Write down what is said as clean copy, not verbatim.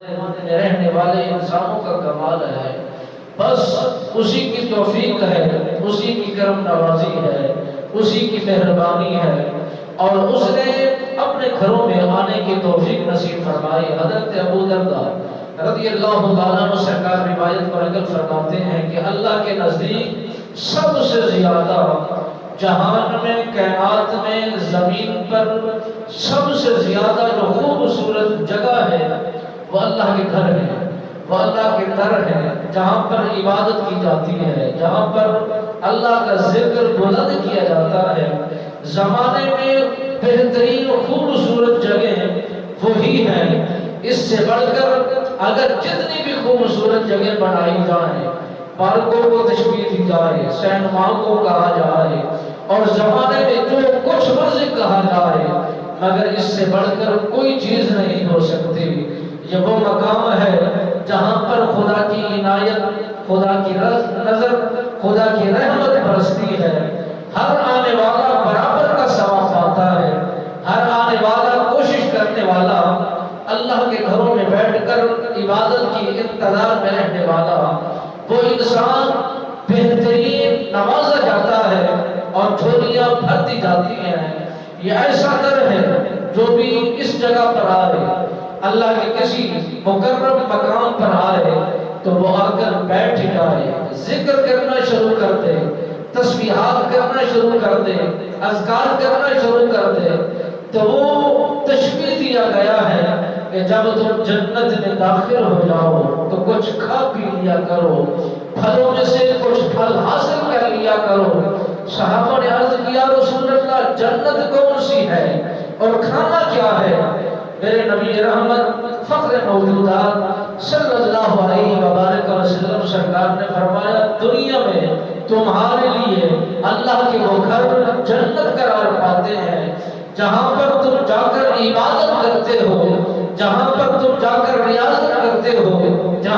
میں رہنے والے انسانوں کا کمال ہے، بس اسی کی توفیق ہے، اسی کی کرم نوازی ہے، اسی کی مہربانی ہے، اور اس نے اپنے گھروں میں آنے کی توفیق نصیب فرمائی۔ حضرت ابو درداء رضی اللہ تعالیٰ عنہ سرکار روایت پر نقل فرماتے ہیں کہ اللہ کے نزدیک سب سے زیادہ جہان میں، کائنات میں، زمین پر سب سے زیادہ جو خوبصورت جگہ ہے وہ اللہ کے گھر ہے، وہ اللہ کے در ہے، جہاں پر عبادت کی جاتی ہے، جہاں پر اللہ کا ذکر بلند کیا جاتا ہے۔ زمانے میں بہترین خوبصورت جگہ وہی ہے۔ اس سے بڑھ کر اگر جتنی بھی خوبصورت جگہ بنائی جائیں، پارکوں کو تشبیہ دی جائے، سینماؤں کو کہا جائے، اور زمانے میں جو کچھ مرضی کہا جائے، مگر اس سے بڑھ کر کوئی چیز نہیں ہو سکتی۔ یہ وہ مقام ہے جہاں پر خدا کی عنایت، خدا کی نظر، خدا کی رحمت برستی ہے۔ ہر آنے والا برابر کا ثواب پاتا ہے، ہر آنے والا، کوشش کرنے والا، اللہ کے گھروں میں بیٹھ کر عبادت کی انتظار میں رہنے والا، وہ انسان بہترین نوازا جاتا ہے اور جھولیاں بھرتی جاتی ہیں۔ یہ ایسا در ہے جو بھی اس جگہ پر آئے، اللہ کے کسی مقرب مقام پر آئے تو وہ آ کر بیٹھ جائے، ذکر کرنا شروع کر دے، تسبیحات کرنا شروع کر دے، اذکار کرنا شروع کر دے، تو وہ تشبیہ دیا گیا ہے کہ جب تم جنت میں داخل ہو جاؤ تو کچھ کھا پی لیا کرو، پھلوں میں سے کچھ پھل حاصل کر لیا کرو۔ صحابہ نے عرض کیا رسول اللہ جنت کون سی ہے اور کھانا کیا ہے؟ میرے نبی رحمت فخر موجودات صلی اللہ علیہ وبارک وسلم سرکار نے فرمایا دنیا میں تمہارے لیے اللہ کے وہ گھر جنت قرار پاتے ہیں جہاں پر تم جا کر عبادت کرتے ہو، جہاں پر تم جا کر ریاضت کرتے ہو، جہاں